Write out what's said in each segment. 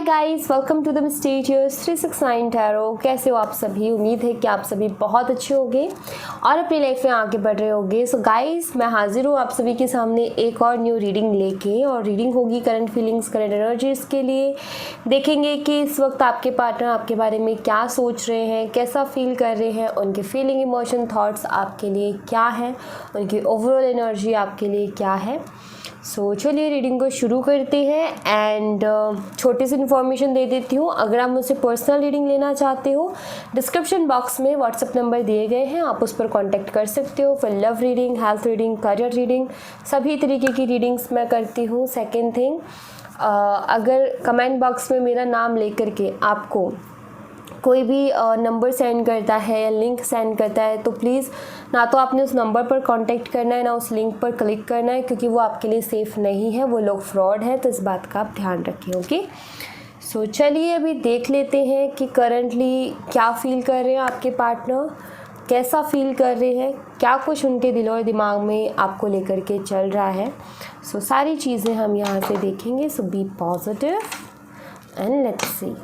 Guys, welcome to the mysterious 369 tarot. कैसे हो आप सभी? उम्मीद है कि आप सभी बहुत अच्छे होंगे और अपनी लाइफ में आगे बढ़ रहे होंगे। सो गाइस, मैं हाजिर हूँ आप सभी के सामने एक और न्यू रीडिंग लेके, और रीडिंग होगी करंट फीलिंग्स, करंट एनर्जीज के लिए। देखेंगे कि इस वक्त आपके पार्टनर आपके बारे में क्या सोच रहे हैं, कैसा फील कर रहे हैं, उनके फीलिंग, इमोशन, थॉट्स आपके लिए क्या है, उनकी ओवरऑल एनर्जी आपके लिए क्या है। सो चलिए रीडिंग को शुरू करते हैं। एंड छोटी सी इन्फॉर्मेशन दे देती हूँ। अगर आप मुझसे पर्सनल रीडिंग लेना चाहते हो, डिस्क्रिप्शन बॉक्स में व्हाट्सएप नंबर दिए गए हैं, आप उस पर कांटेक्ट कर सकते हो। फिर love reading, health reading, career reading, सभी तरीके की रीडिंग्स मैं करती हूँ। सेकेंड थिंग, अगर कमेंट बॉक्स में मेरा नाम लेकर के आपको कोई भी नंबर सेंड करता है या लिंक सेंड करता है, तो प्लीज़ ना तो आपने उस नंबर पर कांटेक्ट करना है, ना उस लिंक पर क्लिक करना है, क्योंकि वो आपके लिए सेफ़ नहीं है, वो लोग फ्रॉड है। तो इस बात का आप ध्यान रखें। ओके, सो चलिए अभी देख लेते हैं कि करंटली क्या फ़ील कर रहे हैं आपके पार्टनर, कैसा फील कर रहे हैं, क्या कुछ उनके दिल और दिमाग में आपको लेकर के चल रहा है। सो सारी चीज़ें हम यहाँ से देखेंगे। So be positive and let's see.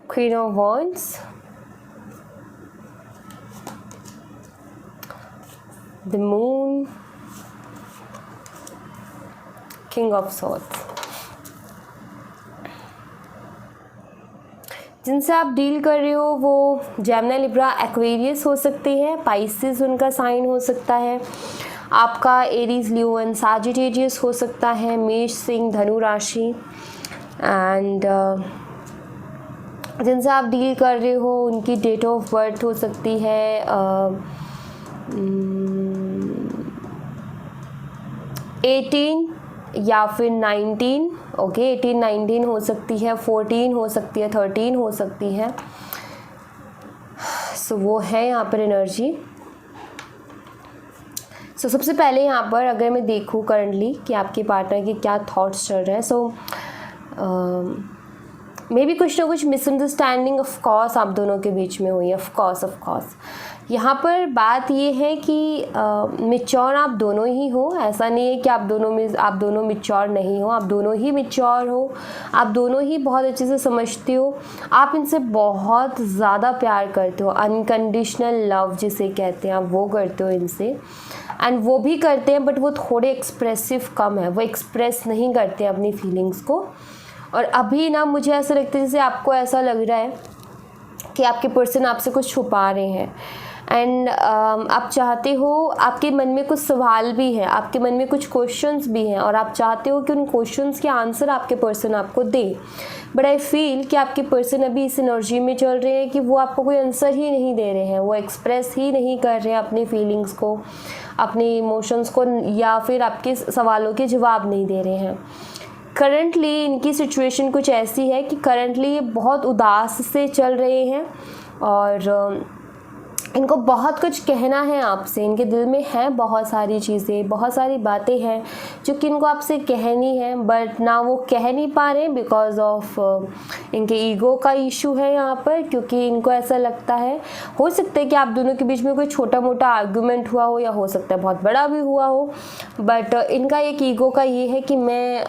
Queen of Wands, the Moon, King of Swords। जिनसे आप डील कर रहे हो वो जेमिनी, लिब्रा, एक्वेरियस हो सकते हैं, पाइसेस उनका साइन हो सकता है, आपका एरीज, लियो एंड सैजिटेरियस हो सकता है, मेष, सिंह, धनु राशि। एंड जिनसे आप डील कर रहे हो उनकी डेट ऑफ बर्थ हो सकती है 18 या फिर 19। ओके, 18, 19 हो सकती है, 14 हो सकती है, 13 हो सकती है। सो वो है यहाँ पर एनर्जी। सो सबसे पहले यहाँ पर अगर मैं देखूँ करंटली कि आपके पार्टनर के क्या थॉट्स चल रहे हैं, सो मे बी कुछ ना कुछ मिसअंडरस्टैंडिंग ऑफ कोर्स आप दोनों के बीच में हुई है। ऑफ कोर्स यहाँ पर बात ये है कि मिच्योर आप दोनों ही हो। ऐसा नहीं है कि आप दोनों मिच्योर नहीं हो, आप दोनों ही मिच्योर हो, आप दोनों ही बहुत अच्छे से समझते हो, आप इनसे बहुत ज़्यादा प्यार करते हो, अनकंडीशनल लव जिसे कहते हैं, आप वो करते हो इनसे। एंड वो भी करते हैं, बट वो थोड़े एक्सप्रेसिव कम है, वो एक्सप्रेस नहीं करते हैं अपनी फीलिंग्स को। और अभी ना मुझे ऐसा लगता है जैसे आपको ऐसा लग रहा है कि आपके पर्सन आपसे कुछ छुपा रहे हैं। एंड आप चाहते हो, आपके मन में कुछ सवाल भी है, आपके मन में कुछ क्वेश्चंस भी हैं, और आप चाहते हो कि उन क्वेश्चंस के आंसर आपके पर्सन आपको दे। बट आई फील कि आपके पर्सन अभी इस एनर्जी में चल रहे हैं कि वो आपको कोई आंसर ही नहीं दे रहे हैं, वो एक्सप्रेस ही नहीं कर रहे हैं अपनी फीलिंग्स को, अपने इमोशंस को, या फिर आपके सवालों के जवाब नहीं दे रहे हैं। करंटली इनकी सिचुएशन कुछ ऐसी है कि करंटली ये बहुत उदास से चल रहे हैं, और इनको बहुत कुछ कहना है आपसे। इनके दिल में है बहुत सारी चीज़ें, बहुत सारी बातें हैं जो कि इनको आपसे कहनी है, बट ना वो कह नहीं पा रहे बिकॉज ऑफ इनके ईगो का इशू है यहाँ पर। क्योंकि इनको ऐसा लगता है, हो सकता है कि आप दोनों के बीच में कोई छोटा मोटा आर्गुमेंट हुआ हो, या हो सकता है बहुत बड़ा भी हुआ हो, बट इनका एक ईगो का ये है कि मैं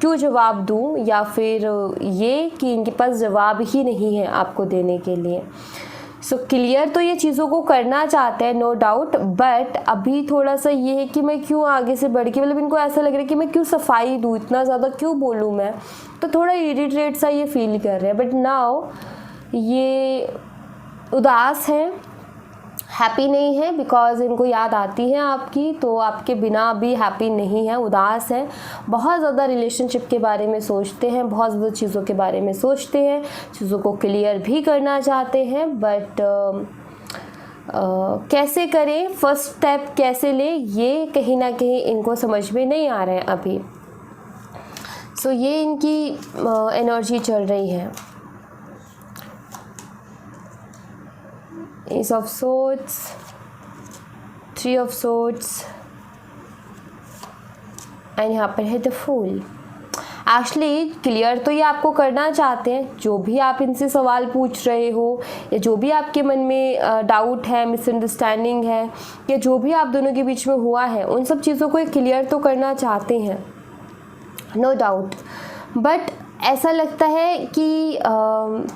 क्यों जवाब दूँ, या फिर ये कि इनके पास जवाब ही नहीं है आपको देने के लिए। सो क्लियर तो ये चीज़ों को करना चाहते हैं, नो डाउट, बट अभी थोड़ा सा ये है कि मैं क्यों आगे से बढ़ के, मतलब इनको ऐसा लग रहा है कि मैं क्यों सफाई दूँ, इतना ज़्यादा क्यों बोलूँ मैं, तो थोड़ा इरिटेट सा ये फील कर रहे हैं। बट नाउ ये उदास हैं, हैप्पी नहीं है, बिकॉज़ इनको याद आती है आपकी, तो आपके बिना भी हैप्पी नहीं है, उदास है, बहुत ज़्यादा रिलेशनशिप के बारे में सोचते हैं, बहुत ज़्यादा चीज़ों के बारे में सोचते हैं, चीज़ों को क्लियर भी करना चाहते हैं, बट कैसे करें, फर्स्ट स्टेप कैसे लें, ये कहीं ना कहीं इनको समझ में नहीं आ रहा है अभी। सो ये इनकी एनर्जी चल रही है। Ace of Swords, Three of Swords, and यहाँ पर है द फूल। एक्चुअली क्लियर तो ये आपको करना चाहते हैं, जो भी आप इनसे सवाल पूछ रहे हो या जो भी आपके मन में डाउट है, मिसअंडरस्टैंडिंग है, या जो भी आप दोनों के बीच में हुआ है, उन सब चीज़ों को क्लियर तो करना चाहते हैं, नो डाउट। बट ऐसा लगता है कि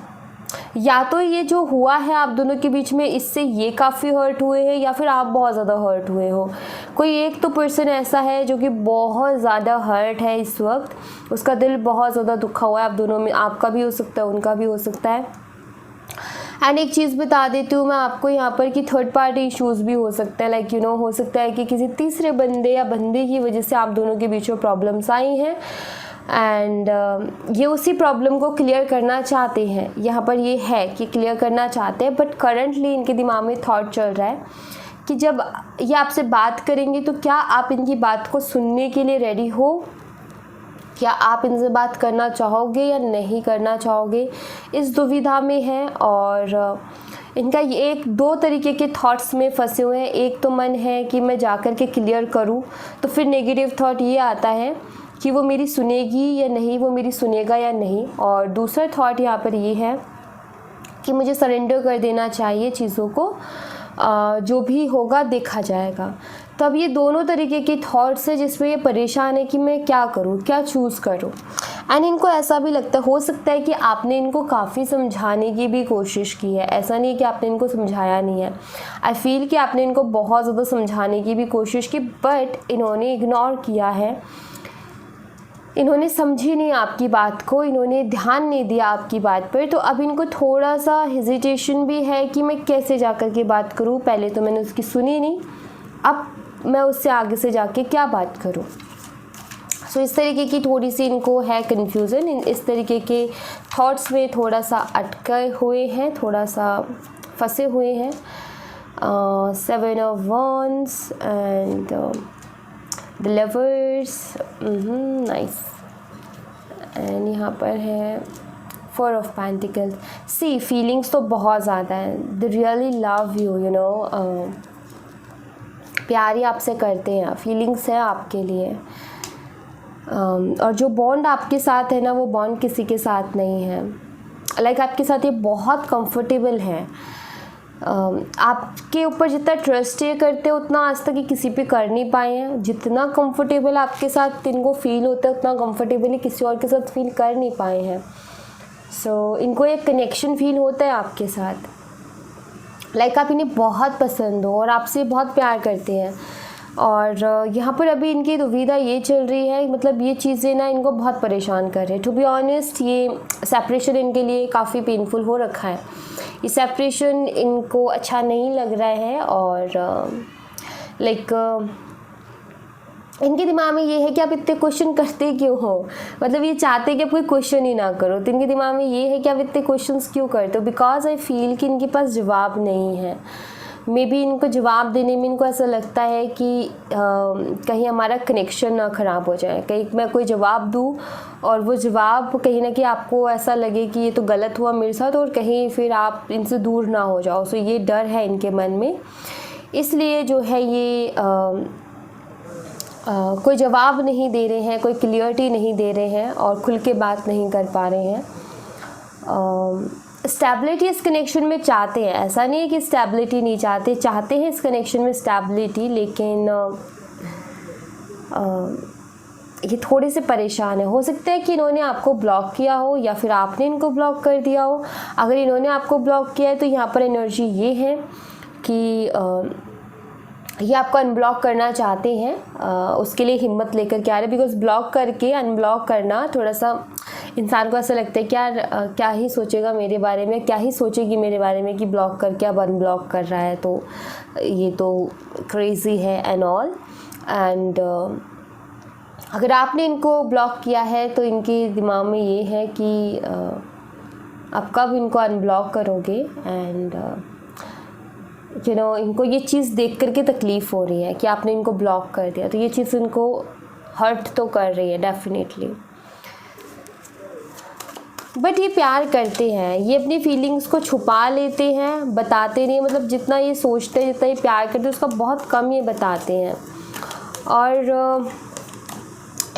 या तो ये जो हुआ है आप दोनों के बीच में, इससे ये काफ़ी हर्ट हुए हैं, या फिर आप बहुत ज़्यादा हर्ट हुए हो। कोई एक तो पर्सन ऐसा है जो कि बहुत ज़्यादा हर्ट है इस वक्त, उसका दिल बहुत ज़्यादा दुखा हुआ है आप दोनों में, आपका भी हो सकता है, उनका भी हो सकता है। एंड एक चीज़ बता देती हूँ मैं आपको यहाँ पर कि थर्ड पार्टी इश्यूज़ भी हो सकते हैं, लाइक हो सकता है कि किसी तीसरे बंदे या बंदे की वजह से आप दोनों के बीच में प्रॉब्लम्स आई हैं, एंड ये उसी प्रॉब्लम को क्लियर करना चाहते हैं। यहाँ पर ये है कि क्लियर करना चाहते हैं, बट करंटली इनके दिमाग में थॉट चल रहा है कि जब ये आपसे बात करेंगे तो क्या आप इनकी बात को सुनने के लिए रेडी हो, क्या आप इनसे बात करना चाहोगे या नहीं करना चाहोगे, इस दुविधा में है। और इनका ये एक दो तरीके के थॉट्स में फंसे हुए हैं। एक तो मन है कि मैं जाकर के क्लियर करूं, तो फिर नेगेटिव थॉट ये आता है कि वो मेरी सुनेगी या नहीं, वो मेरी सुनेगा या नहीं। और दूसरा थॉट यहाँ पर ये है कि मुझे सरेंडर कर देना चाहिए चीज़ों को, जो भी होगा देखा जाएगा। तो अब ये दोनों तरीके के थॉट्स है जिसमें ये परेशान है कि मैं क्या करूँ, क्या चूज़ करूँ। एंड इनको ऐसा भी लगता हो सकता है कि आपने इनको काफ़ी समझाने की भी कोशिश की है, ऐसा नहीं है कि आपने इनको समझाया नहीं है। आई फील कि आपने इनको बहुत ज़्यादा समझाने की भी कोशिश की, बट इन्होंने इग्नोर किया है, इन्होंने समझी नहीं आपकी बात को, इन्होंने ध्यान नहीं दिया आपकी बात पर। तो अब इनको थोड़ा सा हेजिटेशन भी है कि मैं कैसे जाकर के बात करूं, पहले तो मैंने उसकी सुनी नहीं, अब मैं उससे आगे से जाके क्या बात करूं। सो इस तरीके की थोड़ी सी इनको है कन्फ्यूज़न, इस तरीके के थॉट्स में थोड़ा सा अटके हुए हैं, थोड़ा सा फंसे हुए हैं। 7 of Wands and The Lovers, nice. And यहाँ पर है 4 of Pentacles। सी फीलिंग्स तो बहुत ज़्यादा हैं, they really love you, you know, प्यार ही आपसे करते हैं, फीलिंग्स है आपके लिए। और जो बॉन्ड आपके साथ है ना, वो बॉन्ड किसी के साथ नहीं है। लाइक आपके साथ ये बहुत कंफर्टेबल है, आपके ऊपर जितना ट्रस्ट ये करते हैं उतना आज तक ये किसी पे कर नहीं पाए हैं। जितना कंफर्टेबल आपके साथ इनको फील होता है उतना कंफर्टेबली किसी और के साथ फील कर नहीं पाए हैं। सो इनको एक कनेक्शन फील होता है आपके साथ, लाइक आप इन्हें बहुत पसंद हो और आपसे बहुत प्यार करते हैं। और यहाँ पर अभी इनकी दुविधा ये चल रही है, मतलब ये चीज़ें ना इनको बहुत परेशान कर रहे हैं। टू बी ऑनेस्ट, ये सेपरेशन इनके लिए काफ़ी पेनफुल हो रखा है, ये सेपरेशन इनको अच्छा नहीं लग रहा है। और लाइक इनके दिमाग में ये है कि आप इतने क्वेश्चन करते क्यों हो, मतलब ये चाहते कि आप कोई क्वेश्चन ही ना करो, तो इनके दिमाग में ये है कि आप इतने क्वेश्चंस क्यों करते हो। बिकॉज आई फील कि इनके पास जवाब नहीं है। मे बी इनको जवाब देने में इनको ऐसा लगता है कि कहीं हमारा कनेक्शन ना ख़राब हो जाए, कहीं मैं कोई जवाब दूँ और वो जवाब कहीं ना कहीं आपको ऐसा लगे कि ये तो गलत हुआ मेरे साथ और कहीं फिर आप इनसे दूर ना हो जाओ। सो ये डर है इनके मन में, इसलिए जो है ये कोई जवाब नहीं दे रहे हैं, कोई क्लियरिटी नहीं दे रहे हैं और खुल के बात नहीं कर पा रहे हैं। स्टेबिलिटी इस कनेक्शन में चाहते हैं, ऐसा नहीं है कि स्टेबिलिटी नहीं चाहते, चाहते हैं इस कनेक्शन में स्टेबिलिटी, लेकिन ये थोड़े से परेशान है। हो सकता है कि इन्होंने आपको ब्लॉक किया हो या फिर आपने इनको ब्लॉक कर दिया हो। अगर इन्होंने आपको ब्लॉक किया है तो यहाँ पर एनर्जी ये है कि ये आपको अनब्लॉक करना चाहते हैं, उसके लिए हिम्मत लेकर के आ रहे हैं। बिकॉज ब्लॉक करके अनब्लॉक करना थोड़ा सा इंसान को ऐसा लगता है कि यार क्या ही सोचेगा मेरे बारे में, क्या ही सोचेगी मेरे बारे में कि ब्लॉक करके अब अनब्लॉक कर रहा है, तो ये तो क्रेज़ी है एंड ऑल। एंड अगर आपने इनको ब्लॉक किया है तो इनके दिमाग में ये है कि आप कब इनको अनब्लॉक करोगे। एंड इनको ये चीज़ देख करके तकलीफ़ हो रही है कि आपने इनको ब्लॉक कर दिया, तो ये चीज़ इनको हर्ट तो कर रही है डेफिनेटली। बट ये प्यार करते हैं, ये अपनी फीलिंग्स को छुपा लेते हैं, बताते नहीं, मतलब जितना ये सोचते हैं, जितना ये प्यार करते हैं उसका बहुत कम ये बताते हैं। और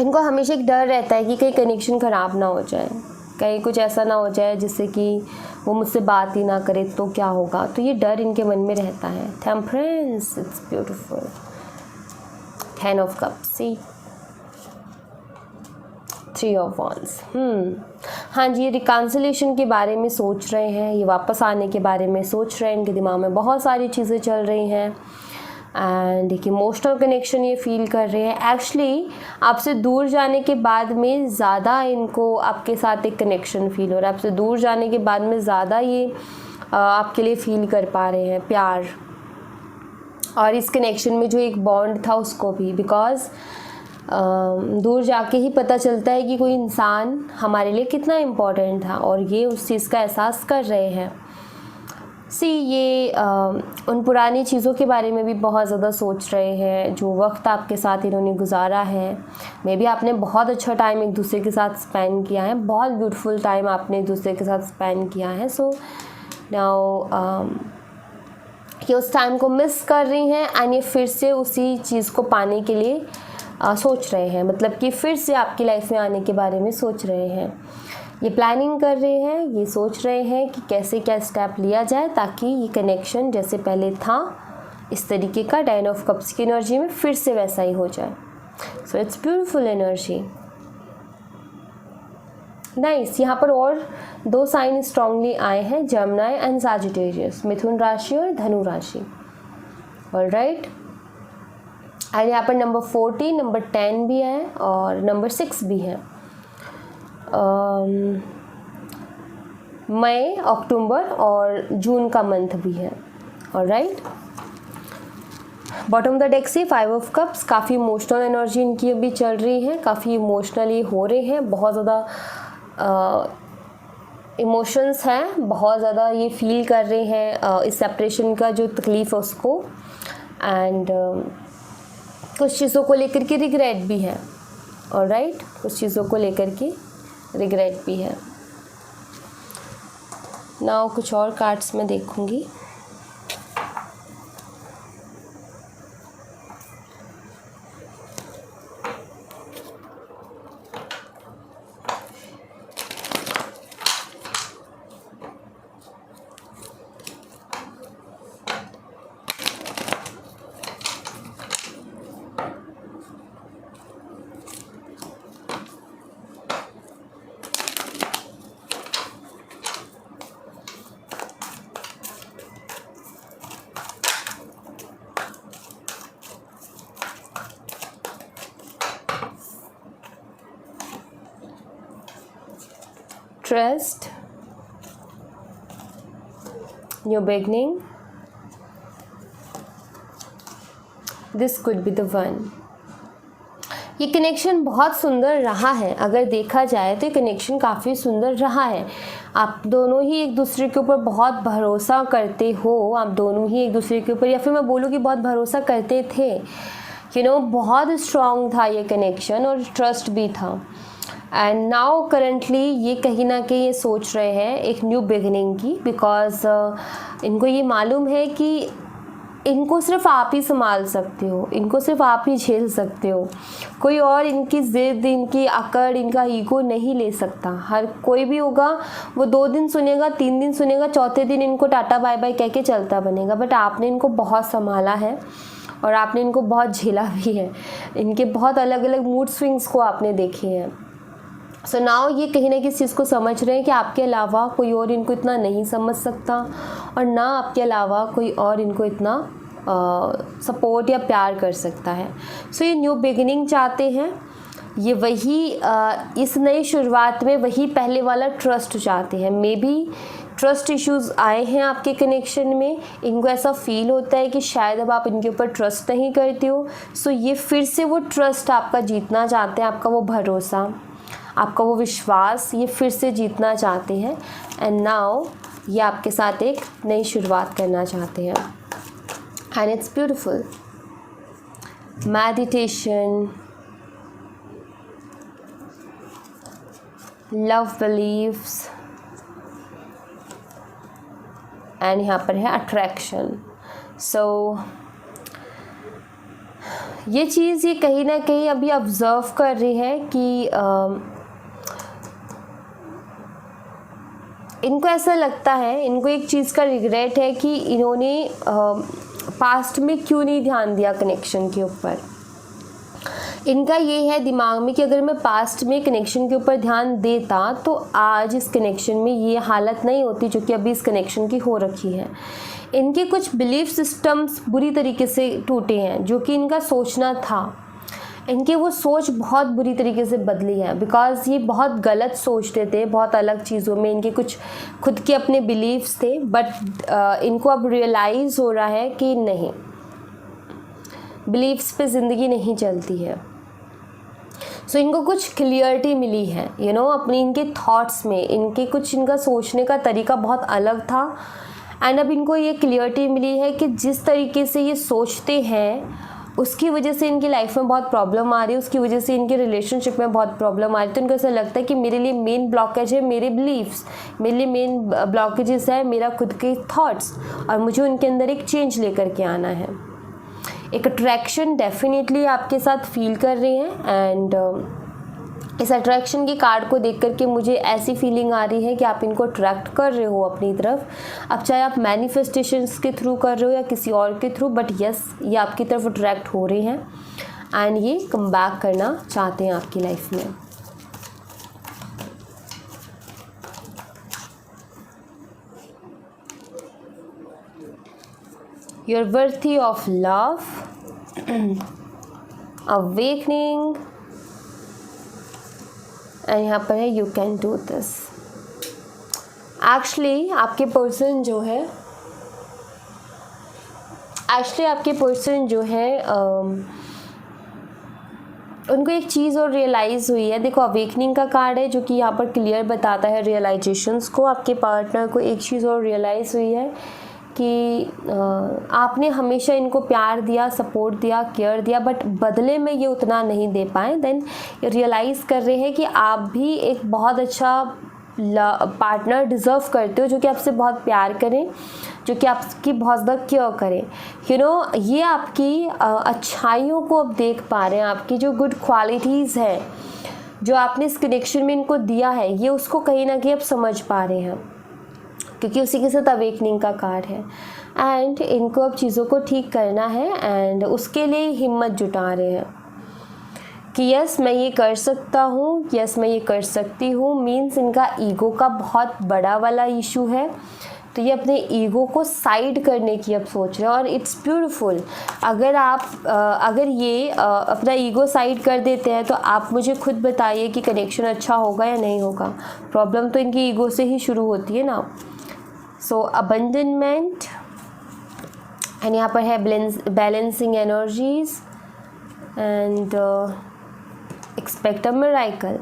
इनको हमेशा एक डर रहता है कि कहीं कनेक्शन ख़राब ना हो जाए, कहीं कुछ ऐसा ना हो जाए जिससे कि वो मुझसे बात ही ना करे तो क्या होगा, तो ये डर इनके मन में रहता है। Temperance, it's beautiful. 10 of cups, see 3 of wands. हाँ जी, ये रिकन्सिलिएशन के बारे में सोच रहे हैं, ये वापस आने के बारे में सोच रहे हैं, इनके दिमाग में बहुत सारी चीज़ें चल रही हैं। एंड एक इमोशनल कनेक्शन ये फील कर रहे हैं। एक्चुअली आपसे दूर जाने के बाद में ज़्यादा इनको आपके साथ एक कनेक्शन फील हो रहा है, आपसे दूर जाने के बाद में ज़्यादा ये आपके लिए फील कर पा रहे हैं प्यार, और इस कनेक्शन में जो एक बॉन्ड था उसको भी, बिकॉज़ दूर जाके ही पता चलता है कि कोई इंसान हमारे लिए कितना इम्पोर्टेंट था, और ये उस चीज़ का एहसास कर रहे हैं। ये उन पुरानी चीज़ों के बारे में भी बहुत ज़्यादा सोच रहे हैं, जो वक्त आपके साथ इन्होंने गुजारा है। मे बी आपने बहुत अच्छा टाइम एक दूसरे के साथ स्पेंड किया है, बहुत ब्यूटीफुल टाइम आपने एक दूसरे के साथ स्पेंड किया है। सो नाउ ये उस टाइम को मिस कर रही हैं, एंड ये फिर से उसी चीज़ को पाने के लिए सोच रहे हैं, मतलब कि फिर से आपकी लाइफ में आने के बारे में सोच रहे हैं। ये प्लानिंग कर रहे हैं, ये सोच रहे हैं कि कैसे क्या स्टेप लिया जाए ताकि ये कनेक्शन जैसे पहले था इस तरीके का 10 ऑफ कप्स की एनर्जी में फिर से वैसा ही हो जाए। So it's beautiful energy, nice. यहाँ पर और 2 साइन स्ट्रांगली आए हैं, जमनाई एंड सैजिटेरियस, मिथुन राशि और धनु राशि। ऑलराइट, एंड यहाँ पर नंबर 14, नंबर 10 भी है और नंबर 6 भी है। मई, अक्टूबर और जून का मंथ भी है। Alright, bottom of the deck से 5 ऑफ कप्स, काफ़ी इमोशनल एनर्जी इनकी अभी चल रही है, काफ़ी इमोशनली हो रहे हैं, बहुत ज़्यादा इमोशंस हैं, बहुत ज़्यादा ये फील कर रहे हैं इस सेपरेशन का जो तकलीफ़ है उसको। एंड कुछ चीज़ों को लेकर के रिग्रेट भी है। ऑलराइट, कुछ चीज़ों को लेकर के रिग्रेट भी है। नाउ कुछ और कार्ड्स मैं देखूंगी। Trust, new beginning, this could be the one। ये कनेक्शन बहुत सुंदर रहा है, अगर देखा जाए तो ये कनेक्शन काफ़ी सुंदर रहा है। आप दोनों ही एक दूसरे के ऊपर बहुत भरोसा करते हो, आप दोनों ही एक दूसरे के ऊपर, या फिर मैं बोलूँ कि बहुत भरोसा करते थे। बहुत स्ट्रॉन्ग था ये कनेक्शन और ट्रस्ट भी था। एंड नाउ करेंटली ये कहीं ना कहीं ये सोच रहे हैं एक न्यू बिगिनिंग की, बिकॉज इनको ये मालूम है कि इनको सिर्फ आप ही संभाल सकते हो, इनको सिर्फ आप ही झेल सकते हो, कोई और इनकी ज़िद, इनकी अकड़, इनका ईगो नहीं ले सकता। हर कोई भी होगा वो 2 दिन सुनेगा, 3 दिन सुनेगा, चौथे दिन इनको टाटा बाय बाय कह के चलता बनेगा। बट आपने इनको बहुत संभाला है और आपने इनको बहुत झेला भी है, इनके बहुत अलग अलग मूड स्विंग्स को आपने देखे हैं। सो नाउ ये कहीं ना किसी चीज़ को समझ रहे हैं कि आपके अलावा कोई और इनको इतना नहीं समझ सकता, और ना आपके अलावा कोई और इनको इतना सपोर्ट या प्यार कर सकता है। सो ये न्यू बिगिनिंग चाहते हैं, ये वही इस नई शुरुआत में वही पहले वाला ट्रस्ट चाहते हैं। मे बी ट्रस्ट इश्यूज़ आए हैं आपके कनेक्शन में, इनको ऐसा फील होता है कि शायद अब आप इनके ऊपर ट्रस्ट नहीं करते हो। सो ये फिर से वो ट्रस्ट आपका जीतना चाहते हैं, आपका वो भरोसा, आपका वो विश्वास ये फिर से जीतना चाहते हैं। एंड नाउ ये आपके साथ एक नई शुरुआत करना चाहते हैं। And it's beautiful. Meditation, love believes, and यहाँ पर है अट्रैक्शन। सो ये चीज़ ये कहीं ना कहीं अभी ऑब्ज़र्व कर रही है कि इनको ऐसा लगता है, इनको एक चीज़ का रिग्रेट है कि इन्होंने पास्ट में क्यों नहीं ध्यान दिया कनेक्शन के ऊपर। इनका ये है दिमाग में कि अगर मैं पास्ट में कनेक्शन के ऊपर ध्यान देता तो आज इस कनेक्शन में ये हालत नहीं होती जो कि अभी इस कनेक्शन की हो रखी है। इनके कुछ बिलीफ सिस्टम्स बुरी तरीके से टूटे हैं, जो कि इनका सोचना था, इनके वो सोच बहुत बुरी तरीके से बदली है। बिकॉज़ ये बहुत गलत सोचते थे, बहुत अलग चीज़ों में इनके कुछ खुद के अपने बिलीव्स थे। बट इनको अब रियलाइज़ हो रहा है कि नहीं, बिलीव्स पे ज़िंदगी नहीं चलती है। सो इनको कुछ क्लियरिटी मिली है, अपनी इनके थॉट्स में, इनके कुछ इनका सोचने का तरीका बहुत अलग था। एंड अब इनको ये क्लियरिटी मिली है कि जिस तरीके से ये सोचते हैं उसकी वजह से इनकी लाइफ में बहुत प्रॉब्लम आ रही है, उसकी वजह से इनके रिलेशनशिप में बहुत प्रॉब्लम आ रही है। तो इनको ऐसा लगता है कि मेरे लिए मेन ब्लॉकेज है मेरे बिलीव्स, मेरे लिए मेन ब्लॉकेजेस है मेरा खुद के थॉट्स, और मुझे उनके अंदर एक चेंज लेकर के आना है। एक अट्रैक्शन डेफिनेटली आपके साथ फील कर रहे हैं। एंड इस अट्रैक्शन की कार्ड को देख करके मुझे ऐसी फीलिंग आ रही है कि आप इनको अट्रैक्ट कर रहे हो अपनी तरफ। अब चाहे आप मैनिफेस्टेशंस के थ्रू कर रहे हो या किसी और के थ्रू, बट यस ये आपकी तरफ अट्रैक्ट हो रहे हैं एंड ये कम बैक करना चाहते हैं आपकी लाइफ में। You are worthy of love, awakening, and यहाँ पर है you can do this. Actually आपके पर्सन जो है उनको एक चीज़ और रियलाइज़ हुई है। देखो अवेकनिंग का कार्ड है जो कि यहाँ पर क्लियर बताता है रियलाइजेशंस को। आपके पार्टनर को एक चीज़ और रियलाइज़ हुई है कि आपने हमेशा इनको प्यार दिया, सपोर्ट दिया, केयर दिया, बट बदले में ये उतना नहीं दे पाए। देन रियलाइज़ कर रहे हैं कि आप भी एक बहुत अच्छा पार्टनर डिज़र्व करते हो जो कि आपसे बहुत प्यार करें, जो कि आपकी बहुत ज़्यादा केयर करें। ये आपकी अच्छाइयों को अब देख पा रहे हैं, आपकी जो गुड क्वालिटीज़ हैं जो आपने इस कनेक्शन में इनको दिया है, ये उसको कहीं ना कहीं अब समझ पा रहे हैं, क्योंकि उसी के साथ अवेकनिंग का कार्ड है। एंड इनको अब चीज़ों को ठीक करना है एंड उसके लिए हिम्मत जुटा रहे हैं कि यस मैं ये कर सकता हूँ, यस मैं ये कर सकती हूँ। मीन्स इनका ईगो का बहुत बड़ा वाला इशू है, तो ये अपने ईगो को साइड करने की अब सोच रहे हैं। और इट्स ब्यूटीफुल। अगर ये अपना ईगो साइड कर देते हैं तो आप मुझे खुद बताइए कि कनेक्शन अच्छा होगा या नहीं होगा। प्रॉब्लम तो इनकी ईगो से ही शुरू होती है ना। सो अबंडनमेंट, एंड यहाँ पर है balancing energies and expect a miracle.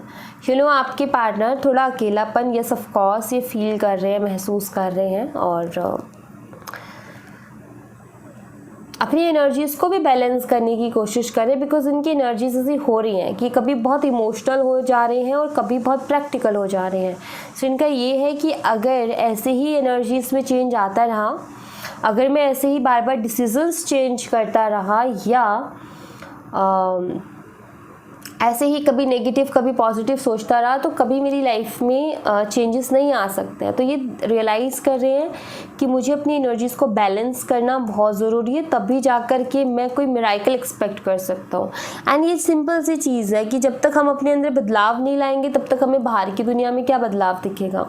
आपके पार्टनर थोड़ा अकेलापन यस ऑफ कोर्स ये फील कर रहे हैं, महसूस कर रहे हैं, और अपनी एनर्जीज़ को भी बैलेंस करने की कोशिश करें। बिकॉज इनकी एनर्जीज ऐसी हो रही हैं कि कभी बहुत इमोशनल हो जा रहे हैं और कभी बहुत प्रैक्टिकल हो जा रहे हैं। सो इनका ये है कि अगर ऐसे ही एनर्जीज़ में चेंज आता रहा, अगर मैं ऐसे ही बार बार डिसीजंस चेंज करता रहा, या ऐसे ही कभी नेगेटिव कभी पॉजिटिव सोचता रहा, तो कभी मेरी लाइफ में चेंजेस नहीं आ सकते हैं। तो ये रियलाइज़ कर रहे हैं कि मुझे अपनी एनर्जीज़ को बैलेंस करना बहुत ज़रूरी है, तभी जा कर के मैं कोई मिरेकल एक्सपेक्ट कर सकता हूँ। एंड ये सिंपल सी चीज़ है कि जब तक हम अपने अंदर बदलाव नहीं लाएंगे तब तक हमें बाहर की दुनिया में क्या बदलाव दिखेगा।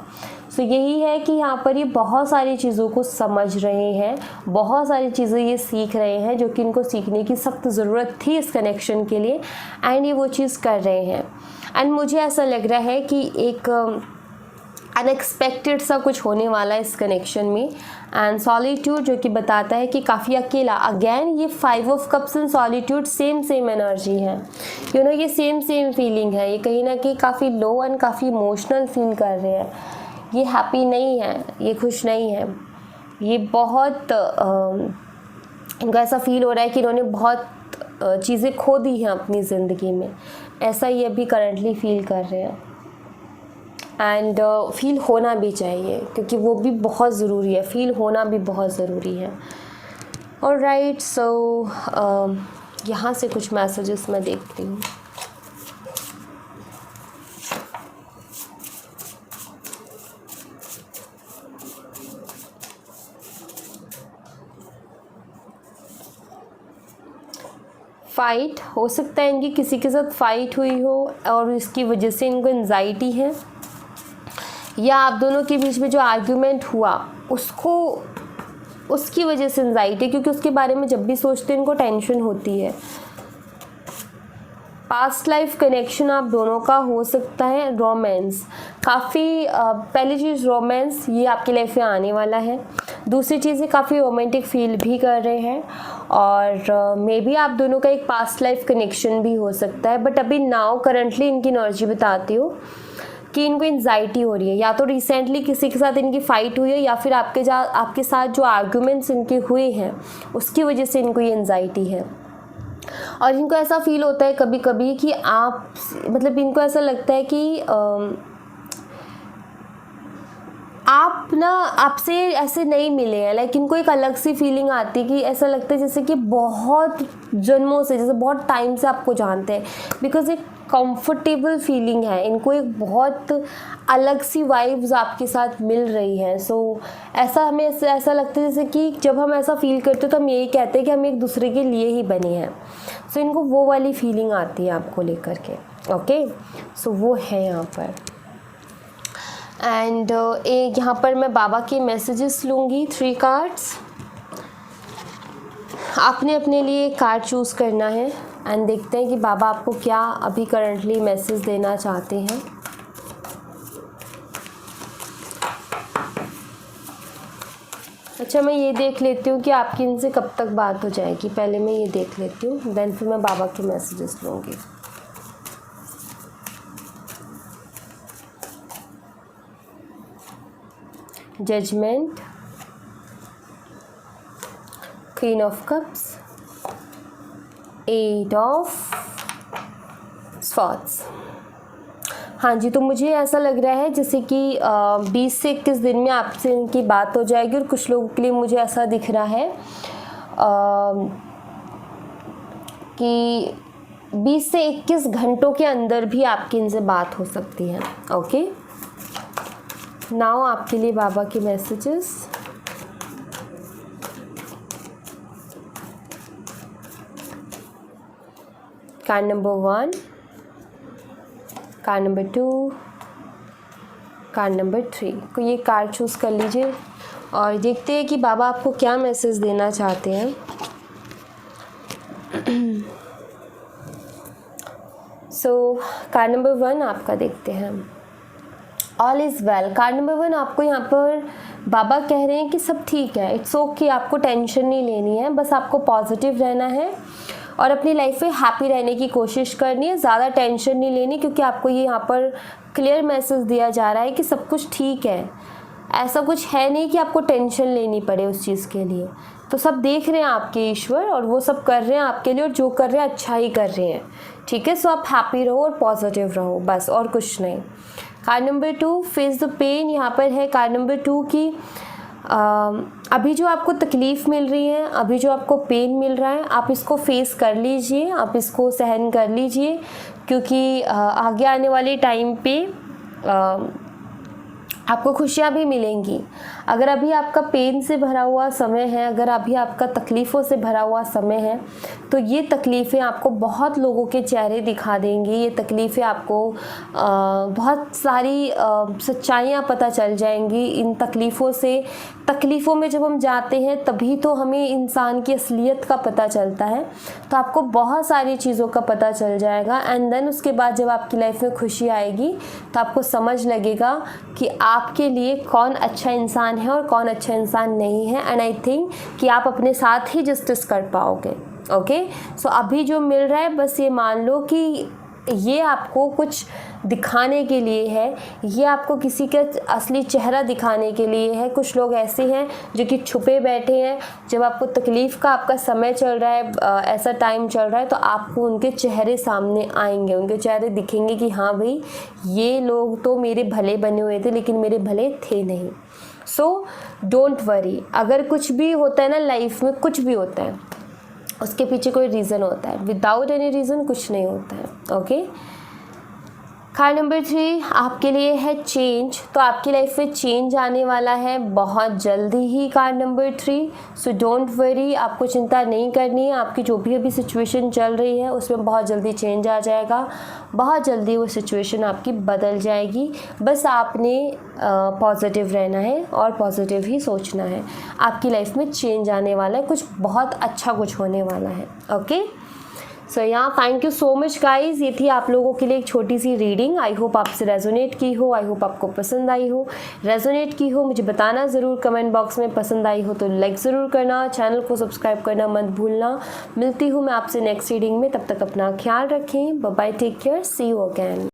सो यही है कि यहाँ पर ये बहुत सारी चीज़ों को समझ रहे हैं, बहुत सारी चीज़ें ये सीख रहे हैं जो कि इनको सीखने की सख्त ज़रूरत थी इस कनेक्शन के लिए, एंड ये वो चीज़ कर रहे हैं। एंड मुझे ऐसा लग रहा है कि एक अनएक्सपेक्टेड सा कुछ होने वाला है इस कनेक्शन में। एंड सॉलिट्यूड जो कि बताता है कि काफ़ी अकेला, अगेन ये 5 of cups and solitude same energy है, यू नो, ये सेम फीलिंग है। ये कहीं ना कहीं काफ़ी लो एंड काफ़ी इमोशनल फील कर रहे हैं। ये हैप्पी नहीं है, ये खुश नहीं है, ये बहुत इनको ऐसा फील हो रहा है कि इन्होंने बहुत चीज़ें खो दी हैं अपनी ज़िंदगी में, ऐसा ये अभी करंटली फील कर रहे हैं। एंड फील होना भी चाहिए क्योंकि वो भी बहुत ज़रूरी है, फील होना भी बहुत ज़रूरी है। ऑलराइट, सो यहाँ से कुछ मैसेजेस मैं देखती हूँ। फाइट हो सकता है, इनकी किसी के साथ फाइट हुई हो और इसकी वजह से इनको एंजाइटी है, या आप दोनों के बीच में जो आर्ग्यूमेंट हुआ उसकी वजह से एंजाइटी, क्योंकि उसके बारे में जब भी सोचते हैं इनको टेंशन होती है। पास्ट लाइफ कनेक्शन आप दोनों का हो सकता है। रोमांस, काफ़ी पहली चीज़ रोमांस ये आपकी लाइफ में आने वाला है। दूसरी चीज़, ये काफ़ी रोमांटिक फील भी कर रहे हैं, और मे बी आप दोनों का एक पास्ट लाइफ कनेक्शन भी हो सकता है। बट अभी नाउ करंटली इनकी एनर्जी बताती हो कि इनको एंजाइटी हो रही है, या तो रिसेंटली किसी के साथ इनकी फ़ाइट हुई है, या फिर आपके साथ जो आर्ग्यूमेंट्स इनके हुए हैं उसकी वजह से इनको ये एंजाइटी है। और इनको ऐसा फील होता है कभी कभी कि आप, मतलब इनको ऐसा लगता है कि आप ना आपसे ऐसे नहीं मिले हैं, लाइक इनको एक अलग सी फीलिंग आती है कि ऐसा लगता है जैसे कि बहुत जन्मों से, जैसे बहुत टाइम से आपको जानते हैं, बिकॉज एक कंफर्टेबल फीलिंग है इनको, एक बहुत अलग सी वाइब्स आपके साथ मिल रही है। सो ऐसा हमें ऐसा लगता है जैसे कि जब हम ऐसा फील करते हैं तो हम यही कहते हैं कि हम एक दूसरे के लिए ही बने हैं। सो इनको वो वाली फीलिंग आती है आपको लेकर के। ओके, सो वो है यहाँ पर। एंड एक यहाँ पर मैं बाबा के मैसेजेस लूँगी, 3 कार्ड्स। आपने अपने लिए एक कार्ड चूज़ करना है एंड देखते हैं कि बाबा आपको क्या अभी करंटली मैसेज देना चाहते हैं। अच्छा, मैं ये देख लेती हूँ कि आपकी इनसे कब तक बात हो जाएगी, पहले मैं ये देख लेती हूँ, देन फिर मैं बाबा के मैसेजेस लूँगी। Judgement, queen of cups, 8 of swords. हाँ जी, तो मुझे ऐसा लग रहा है जैसे कि 20 से 21 दिन में आपसे इनकी बात हो जाएगी, और कुछ लोगों के लिए मुझे ऐसा दिख रहा है कि 20 से 21 घंटों के अंदर भी आपकी इनसे बात हो सकती है। ओके, नाउ आपके लिए बाबा के messages. Card number 1, card number 2, card number 3। को ये कार्ड चूज़ कर लीजिए और देखते हैं कि बाबा आपको क्या मैसेज देना चाहते हैं। सो कार्ड नंबर 1 आपका देखते हैं, all is well. Card number 1 आपको यहाँ पर बाबा कह रहे हैं कि सब ठीक है, इट्स ओके, आपको टेंशन नहीं लेनी है, बस आपको पॉजिटिव रहना है और अपनी लाइफ में हैप्पी रहने की कोशिश करनी है, ज़्यादा टेंशन नहीं लेनी, क्योंकि आपको ये यहाँ पर क्लियर मैसेज दिया जा रहा है कि सब कुछ ठीक है। ऐसा कुछ है नहीं कि आपको टेंशन लेनी पड़े उस चीज़ के लिए। तो सब देख रहे हैं आपके ईश्वर, और वो सब कर रहे हैं आपके लिए, और जो कर रहे हैं अच्छा ही कर रहे हैं, ठीक है। सो आप हैप्पी रहो और पॉजिटिव रहो, बस, और कुछ नहीं। Card number 2, face the pain. यहाँ पर है कार्ड नंबर 2 की अभी जो आपको तकलीफ़ मिल रही है, अभी जो आपको पेन मिल रहा है, आप इसको फेस कर लीजिए, आप इसको सहन कर लीजिए, क्योंकि आगे आने वाले टाइम पे आपको खुशियाँ भी मिलेंगी। अगर अभी आपका पेन से भरा हुआ समय है, अगर अभी आपका तकलीफ़ों से भरा हुआ समय है, तो ये तकलीफ़ें आपको बहुत लोगों के चेहरे दिखा देंगी। ये तकलीफ़ें आपको बहुत सारी सच्चाइयाँ पता चल जाएंगी इन तकलीफ़ों से। तकलीफ़ों में जब हम जाते हैं तभी तो हमें इंसान की असलियत का पता चलता है। तो आपको बहुत सारी चीज़ों का पता चल जाएगा एंड देन उसके बाद जब आपकी लाइफ में खुशी आएगी तो आपको समझ लगेगा कि आपके लिए कौन अच्छा इंसान है और कौन अच्छा इंसान नहीं है। एंड आई थिंक कि आप अपने साथ ही जस्टिस कर पाओगे। ओके, सो अभी जो मिल रहा है बस ये मान लो कि ये आपको कुछ दिखाने के लिए है, ये आपको किसी का असली चेहरा दिखाने के लिए है। कुछ लोग ऐसे हैं जो कि छुपे बैठे हैं। जब आपको तकलीफ़ का आपका समय चल रहा है, ऐसा टाइम चल रहा है, तो आपको उनके चेहरे सामने आएंगे, उनके चेहरे दिखेंगे कि हाँ भाई ये लोग तो मेरे भले बने हुए थे लेकिन मेरे भले थे नहीं। सो डोंट वरी, अगर कुछ भी होता है ना लाइफ में, कुछ भी होता है उसके पीछे कोई रीज़न होता है। विदाउट एनी रीज़न कुछ नहीं होता है। ओके, कार्ड नंबर 3 आपके लिए है चेंज। तो आपकी लाइफ में चेंज आने वाला है बहुत जल्दी ही। Card number 3, so don't worry, आपको चिंता नहीं करनी है। आपकी जो भी अभी सिचुएशन चल रही है उसमें बहुत जल्दी चेंज आ जाएगा, बहुत जल्दी वो सिचुएशन आपकी बदल जाएगी। बस आपने पॉजिटिव रहना है और पॉजिटिव ही सोचना है। आपकी लाइफ में चेंज आने वाला है, कुछ बहुत अच्छा कुछ होने वाला है। ओके, सो यहाँ thank you so much guys. ये थी आप लोगों के लिए एक छोटी सी रीडिंग। आई होप आपसे रेजोनेट की हो, आई होप आपको पसंद आई हो। रेजोनेट की हो मुझे बताना ज़रूर कमेंट बॉक्स में। पसंद आई हो तो लाइक ज़रूर करना, चैनल को सब्सक्राइब करना मत भूलना। मिलती हूँ मैं आपसे नेक्स्ट रीडिंग में, तब तक अपना ख्याल रखें। Bye bye, take care, see you again.